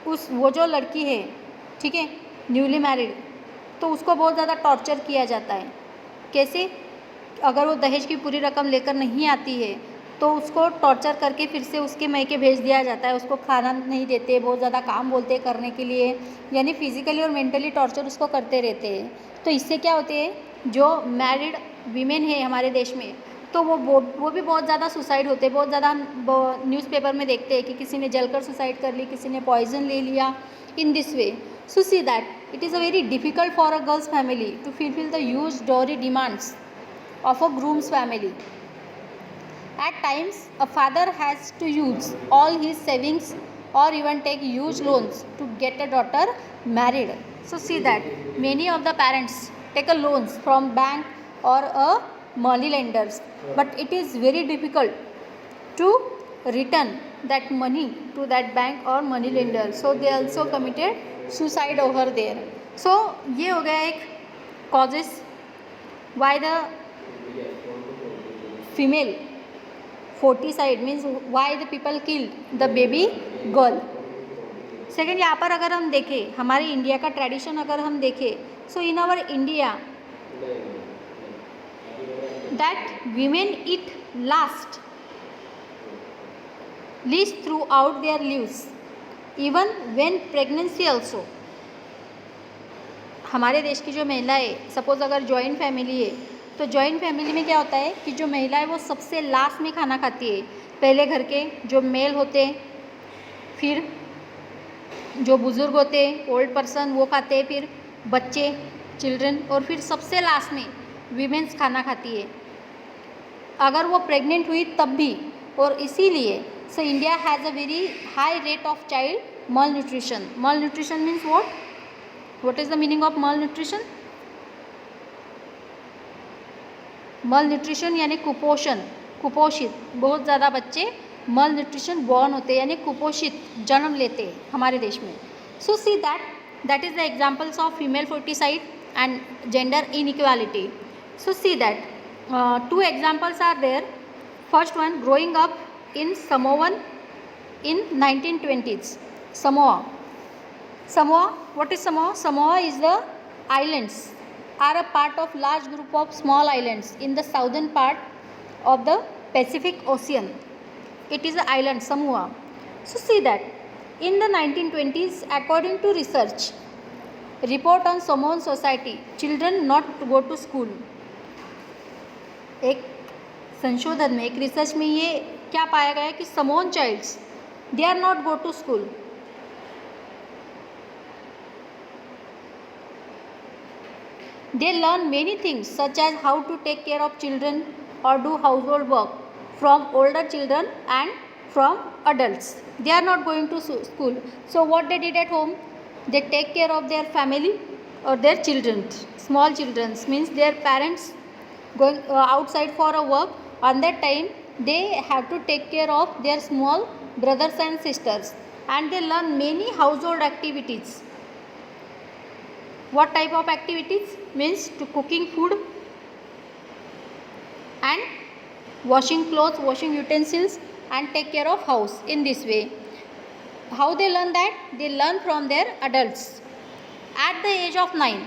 उस वो जो लड़की है, ठीक है, न्यूली मैरिड, तो उसको बहुत ज़्यादा टॉर्चर किया जाता है। कैसे? अगर वो दहेज की पूरी रकम लेकर नहीं आती है तो उसको टॉर्चर करके फिर से उसके मैके भेज दिया जाता है। उसको खाना नहीं देते, बहुत ज़्यादा काम बोलते करने के लिए, यानी फिजिकली और मेंटली टॉर्चर उसको करते रहते हैं। तो इससे क्या होते हैं, जो मैरिड वीमेन है हमारे देश में, तो वो भी बहुत ज़्यादा सुसाइड होते हैं। बहुत ज़्यादा हम न्यूज़पेपर में देखते हैं कि किसी ने जलकर सुसाइड कर ली, किसी ने पॉइजन ले लिया in this way. So see that it is a very difficult for a girls family to fulfill the huge dowry demands of a groom's family. At times, a father has to use all his savings or even take huge loans to get a daughter married. So see that many of the parents take a loans from bank or a money lenders, but it is very difficult to return that money to that bank or money lender. So they also committed suicide over there. So ये हो गया एक causes why the female foeticide means why the people killed the baby girl. Second, यहाँ पर अगर हम देखें हमारे इंडिया का ट्रेडिशन अगर हम देखें, so in our India that women it last least throughout their lives even when pregnancy also. हमारे देश की जो महिलाएं, सपोज अगर जॉइंट फैमिली है, तो जॉइंट फैमिली में क्या होता है कि जो महिला है वो सबसे लास्ट में खाना खाती है। पहले घर के जो मेल होते हैं, फिर जो बुज़ुर्ग होते हैं, ओल्ड पर्सन, वो खाते हैं, फिर बच्चे, चिल्ड्रन, और फिर सबसे लास्ट में वीमेंस खाना खाती है। अगर वो प्रेग्नेंट हुई तब भी। और इसीलिए so India has a very high rate of child मल न्यूट्रिशन। मल nutrition means what is the meaning of मल न्यूट्रिशन? मल न्यूट्रिशन यानी कुपोषण, कुपोषित। बहुत ज़्यादा बच्चे मल न्यूट्रिशन बॉर्न होते हैं, यानी कुपोषित जन्म लेते हैं हमारे देश में। So see that is the examples of female foeticide and gender inequality. So see that two examples are there. First one, growing up in Samoan in 1920s. Samoa, what is Samoa? Samoa is the islands, are a part of large group of small islands in the southern part of the Pacific Ocean. It is an island, Samoa. So see that in the 1920s, according to research report on Samoan society, children not go to school. एक संशोधन में, एक research में ये क्या पाया गया कि Samoan childs they are not go to school. They learn many things such as how to take care of children or do household work from older children and from adults. They are not going to school. So what they did at home? They take care of their family or their children. Small children means their parents going outside for a work. On that time they have to take care of their small brothers and sisters, and they learn many household activities. What type of activities? Means to cooking food and washing clothes, washing utensils, and take care of house. In this way, how they learn that? They learn from their adults. At the age of 9,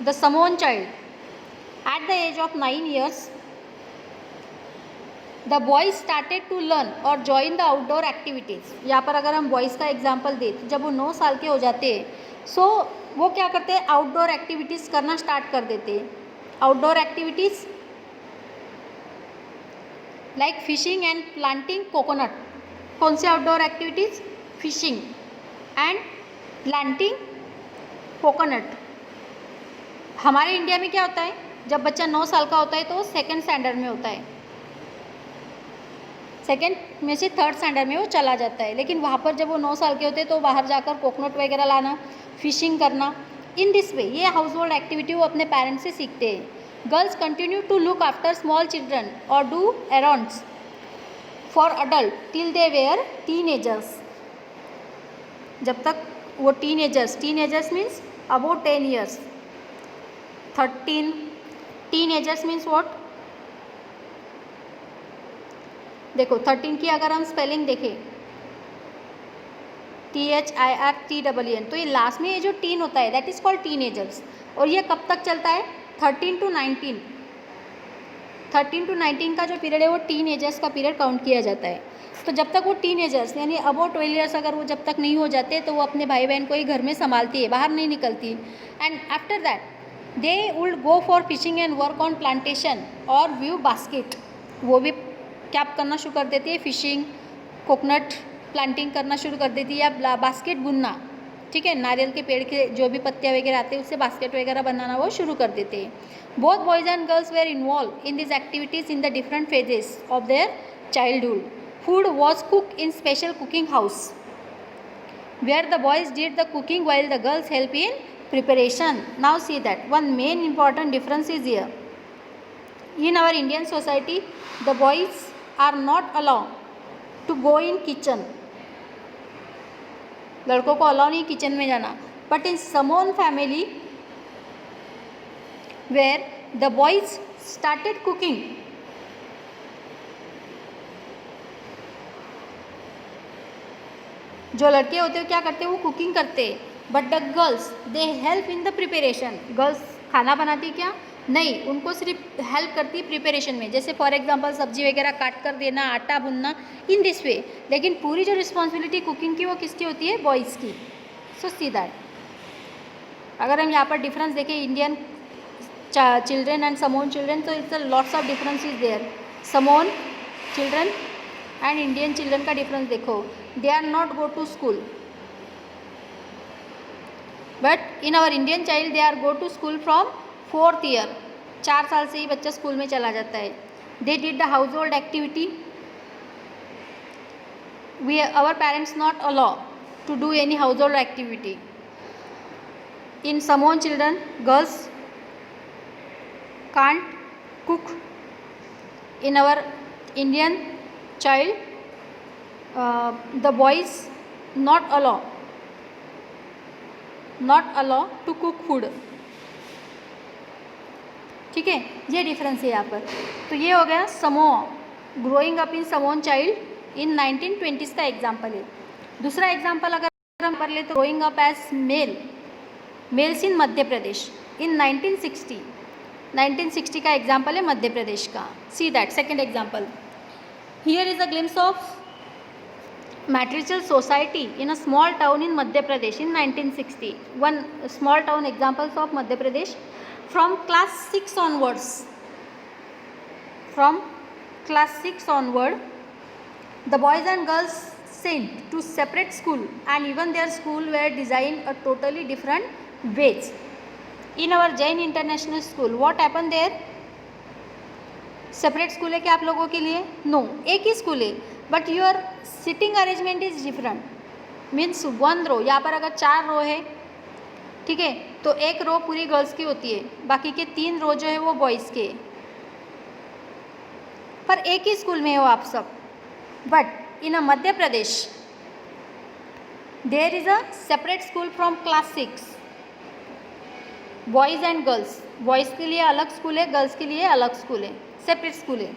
the Samoan child, at the age of 9 years, the boys started to learn or join the outdoor activities. यहाँ पर अगर हम boys का example दें तो जब वो 9 साल के हो जाते हैं, सो वो क्या करते हैं, आउटडोर एक्टिविटीज़ करना स्टार्ट कर देते हैं. Outdoor activities like fishing and planting coconut. कौन से outdoor activities? Fishing and planting coconut. हमारे इंडिया में क्या होता है, जब बच्चा 9 साल का होता है तो सेकेंड स्टैंडर्ड में होता है, सेकेंड में से थर्ड स्टैंडर्ड में वो चला जाता है. लेकिन वहाँ पर जब वो 9 साल के होते हैं तो बाहर जाकर कोकोनट वगैरह लाना, फिशिंग करना. इन दिस वे ये हाउस होल्ड एक्टिविटी वो अपने पेरेंट्स से सीखते हैं. Girls continue to look after small children और do errands for adult till they were teenagers. जब तक वो teenagers means about 10 years. 13 teenagers means what? देखो 13 की अगर हम स्पेलिंग देखें THIRTEEN। तो ये लास्ट में ये जो टीन होता है दैट इज़ कॉल्ड टीनेजर्स। और ये कब तक चलता है? 13 to 19। 13 to 19 का जो पीरियड है वो टीनेजर्स का पीरियड काउंट किया जाता है। तो जब तक वो टीनेजर्स यानी अबाउट 12 ईयर्स अगर वो जब तक नहीं हो जाते तो वो अपने भाई बहन को ही घर में संभालती है, बाहर नहीं निकलती। And after that they would go for fishing and work on plantation और व्यू बास्केट। वो भी क्या करना शुरू कर देती है? फिशिंग, कोकोनट प्लांटिंग करना शुरू कर देती है या बास्केट बुनना। ठीक है, नारियल के पेड़ के जो भी पत्तियाँ वगैरह आते हैं उससे बास्केट वगैरह बनाना वो शुरू कर देते हैं। Both boys and girls were involve in this activities in the different phases of their childhood. Food was cook in special cooking house where the boys did the cooking while the girls help in preparation. Now see that one main important difference is here. In our Indian society, the boys are not allowed to go in kitchen. लड़कों को allow नहीं kitchen में जाना. But in Samoan family, where the boys started cooking, जो लड़के होते हैं क्या करते हैं? वो कुकिंग करते हैं. But the girls they help in the preparation. Girls खाना बनाती क्या? नहीं, उनको सिर्फ हेल्प करती है प्रिपरेशन में. जैसे फॉर एग्जांपल सब्जी वगैरह काट कर देना, आटा भूनना, इन दिस वे. लेकिन पूरी जो रिस्पॉन्सिबिलिटी कुकिंग की वो किसकी होती है? बॉयज़ की. So see that. अगर हम यहाँ पर डिफरेंस देखें Indian children and Samoan children, तो it's lots of difference is there. Samoan children and Indian children का डिफरेंस देखो. They are not go to school, but in our Indian child they are go to school from 4th year. 4 साल से ही बच्चा school में चला जाता है. They did the household activity. We our parents not allow to do any household activity. In Samoan children girls can't cook. In our Indian child, the boys not allow to cook food. ठीक है, ये difference है यहाँ पर. तो ये हो गया समोआ. ग्रोइंग अप इन समोन चाइल्ड इन 1920s का एग्जाम्पल है. दूसरा एग्जाम्पल अगर हम कर ले तो growing up as males in Madhya Pradesh in 1960 का एग्जाम्पल है मध्य प्रदेश का. See that second example. Here is a glimpse of matriarchal society in a small town in Madhya Pradesh in 1960. One small town examples of Madhya Pradesh. From class 6 onward, the boys and girls sent to separate school and even their school were designed a totally different ways. In our Jain International School, what happened there? Separate school है क्या आप लोगों के लिए? No, एक ही school है, but your sitting arrangement is different. Means 1 रो, यहाँ पर अगर 4 रो है, ठीक है, तो 1 रो पूरी गर्ल्स की होती है, बाकी के 3 रो जो है वो बॉयज़ के. पर एक ही स्कूल में हो आप सब. But in a Madhya Pradesh there is a separate school from class 6. Boys and girls, boys के लिए अलग स्कूल है, गर्ल्स के लिए अलग स्कूल है, सेपरेट स्कूल है.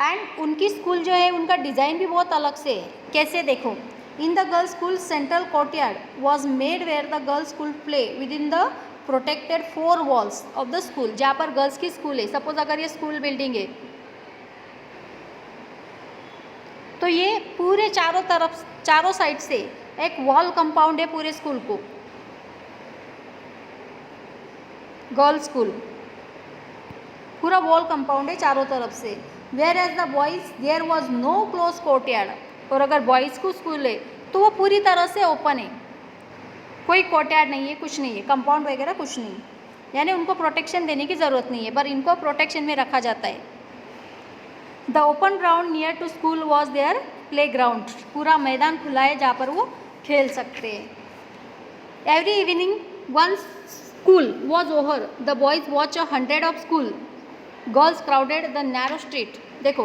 एंड उनकी स्कूल जो है उनका डिज़ाइन भी बहुत अलग से है. कैसे देखो, in the girls school central courtyard was made where the girls school play with in the protected 4 walls of the school. जहाँ पर गर्ल्स की स्कूल है, सपोज अगर ये स्कूल बिल्डिंग है तो ये पूरे चारों साइड से एक वॉल कंपाउंड है पूरे स्कूल को. गर्ल्स स्कूल पूरा वॉल कंपाउंड है चारों तरफ से. Whereas the boys there was no close courtyard. और अगर बॉयज़ को स्कूल है तो वो पूरी तरह से ओपन है, कोई कोर्टयार्ड नहीं है, कुछ नहीं है, कंपाउंड वगैरह कुछ नहीं, यानी उनको प्रोटेक्शन देने की ज़रूरत नहीं है, पर इनको प्रोटेक्शन में रखा जाता है. The open ground near to school was there play ground. पूरा मैदान खुला है जहाँ पर वो खेल सकते हैं. Every evening once school was over, the boys watch 100 of school, girls crowded the narrow street. देखो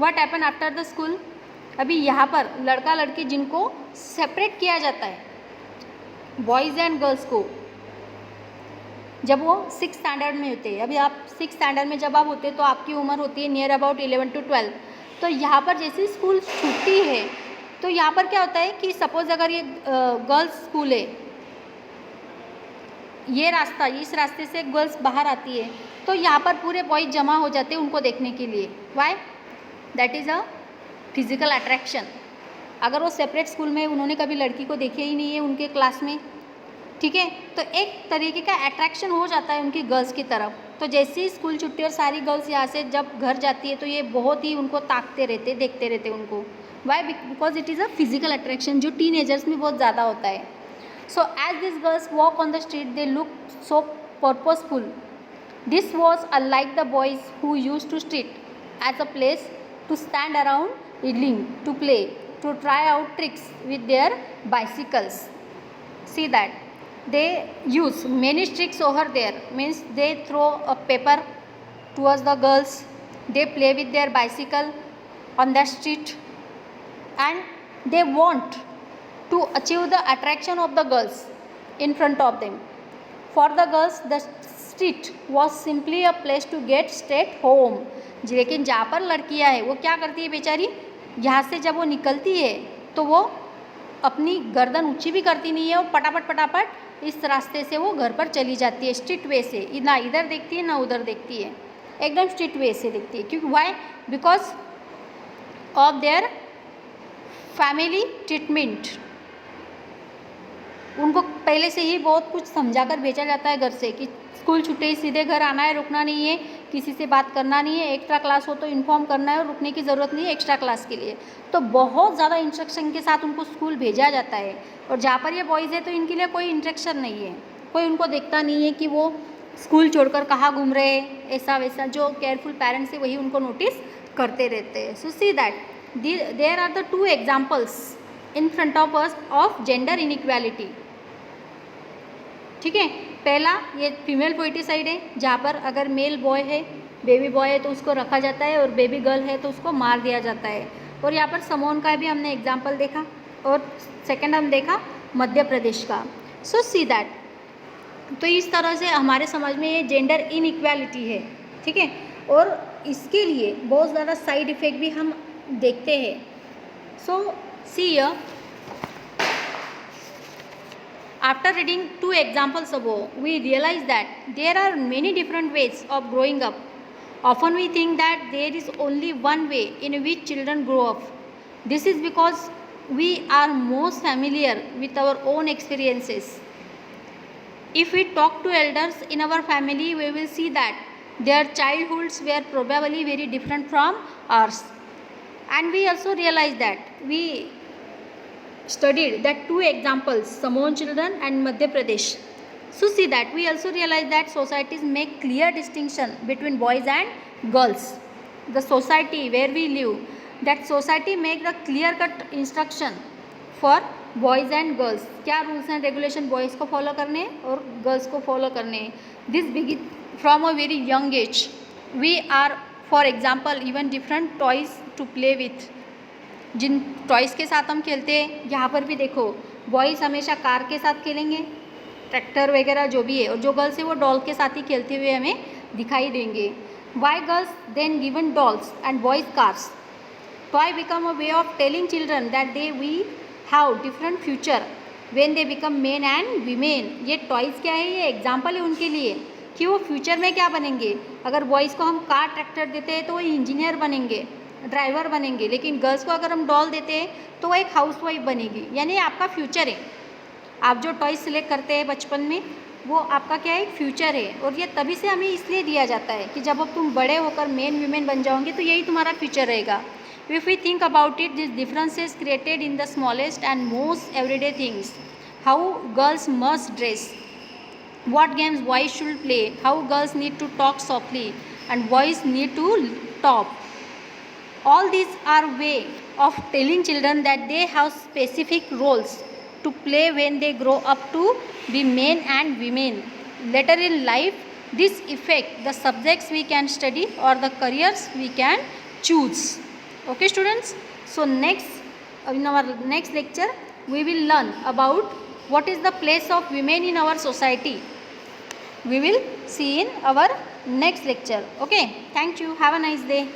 what happened after the school. अभी यहाँ पर लड़का लड़की जिनको सेपरेट किया जाता है, बॉयज़ एंड गर्ल्स को, जब वो 6th स्टैंडर्ड में होते हैं. अभी आप 6th स्टैंडर्ड में जब आप होते हैं तो आपकी उम्र होती है नियर अबाउट 11 to 12. तो यहाँ पर जैसे स्कूल छूटती है तो यहाँ पर क्या होता है कि सपोज अगर ये गर्ल्स स्कूल है, ये रास्ता, इस रास्ते से गर्ल्स बाहर आती है, तो यहाँ पर पूरे बॉयज जमा हो जाते हैं उनको देखने के लिए। Why? That is a physical attraction. अगर वो सेपरेट स्कूल में, उन्होंने कभी लड़की को देखे ही नहीं है उनके क्लास में, ठीक है, तो एक तरीके का अट्रैक्शन हो जाता है उनकी गर्ल्स की तरफ। तो जैसे ही स्कूल छुट्टी और सारी गर्ल्स यहाँ से जब घर जाती है तो ये बहुत ही उनको ताकते रहते, देखते रहते उनको। Why? Because it is a physical attraction जो टीनेजर्स में बहुत ज़्यादा होता है। So as this girls walk on the street they look so purposeful. This was unlike the boys who use to street as a place to stand around idling, to play, to try out tricks with their bicycles. See that they use many tricks over there, means they throw a paper towards the girls, they play with their bicycle on the street, and they want to achieve the attraction of the girls in front of them. For the girls the street was simply a place to get straight home. लेकिन जहाँ पर लड़कियाँ हैं वो क्या करती है बेचारी, यहाँ से जब वो निकलती है तो वो अपनी गर्दन ऊंची भी करती नहीं है और पटापट पटापट इस रास्ते से वो घर पर चली जाती है, स्ट्रीट वे से, ना इधर देखती है ना उधर देखती है, एकदम स्ट्रीट वे से देखती है। क्योंकि why? Because of their family treatment. उनको पहले से ही बहुत कुछ समझा कर भेजा जाता है घर से कि स्कूल छुट्टे सीधे घर आना है, रुकना नहीं है, किसी से बात करना नहीं है, एक्स्ट्रा क्लास हो तो इन्फॉर्म करना है और रुकने की ज़रूरत नहीं है एक्स्ट्रा क्लास के लिए। तो बहुत ज़्यादा इंस्ट्रक्शन के साथ उनको स्कूल भेजा जाता है। और जहाँ पर ये बॉयज़ है तो इनके लिए कोई इंस्ट्रक्शन नहीं है, कोई उनको देखता नहीं है कि वो स्कूल छोड़कर कहाँ घूम रहे हैं, ऐसा वैसा। जो केयरफुल पेरेंट्स है वही उनको नोटिस करते रहते हैं। So see that there are the two examples in front of us of gender inequality. ठीक है, पहला ये फीमेल पोइटिसाइड है जहाँ पर अगर मेल बॉय है, बेबी बॉय है तो उसको रखा जाता है, और बेबी गर्ल है तो उसको मार दिया जाता है। और यहाँ पर समोन का भी हमने एग्जाम्पल देखा, और सेकंड हम देखा मध्य प्रदेश का। सो सी दैट, तो इस तरह से हमारे समाज में ये जेंडर इनइक्वालिटी है। ठीक है, और इसके लिए बहुत ज़्यादा साइड इफ़ेक्ट भी हम देखते हैं। So see here, after reading two examples above, we realize that there are many different ways of growing up. Often we think that there is only one way in which children grow up. This is because we are most familiar with our own experiences. If we talk to elders in our family, we will see that their childhoods were probably very different from ours. And we also realize that we studied that two examples, Samoan children and Madhya Pradesh. So see that we also realize that societies make clear distinction between boys and girls. The society where we live, that society make the clear cut instruction for boys and girls. क्या rules and regulation boys को follow करने और girls को follow करने। This begin from a very young age. We are, for example, even different toys to play with. जिन toys के साथ हम खेलते हैं, यहाँ पर भी देखो बॉयज़ हमेशा कार के साथ खेलेंगे, ट्रैक्टर वगैरह जो भी है, और जो गर्ल्स है वो डॉल के साथ ही खेलते हुए हमें दिखाई देंगे। Why girls then given dolls and boys cars? Toy become a way of telling children that they we have different future when they become men and women. ये टॉयज़ क्या है, ये एग्जाम्पल है उनके लिए कि वो फ्यूचर में क्या बनेंगे। अगर बॉयज़ को हम कार ट्रैक्टर देते हैं तो वो इंजीनियर बनेंगे, ड्राइवर बनेंगे, लेकिन गर्ल्स को अगर हम डॉल देते हैं तो वो एक हाउसवाइफ बनेगी। यानी आपका फ्यूचर है, आप जो टॉयज सिलेक्ट करते हैं बचपन में वो आपका क्या है, एक फ्यूचर है। और ये तभी से हमें इसलिए दिया जाता है कि जब अब तुम बड़े होकर मेन वीमेन बन जाओगे तो यही तुम्हारा फ्यूचर रहेगा। If we think about it, this differences created in the smallest and most everyday things, how girls must dress, what games boys should play, how girls need to talk softly and boys need to talk. All these are way of telling children that they have specific roles to play when they grow up to be men and women. Later in life, this affect the subjects we can study or the careers we can choose. Okay students, so in our next lecture we will learn about what is the place of women in our society. We will see in our next lecture. Okay, thank you, have a nice day.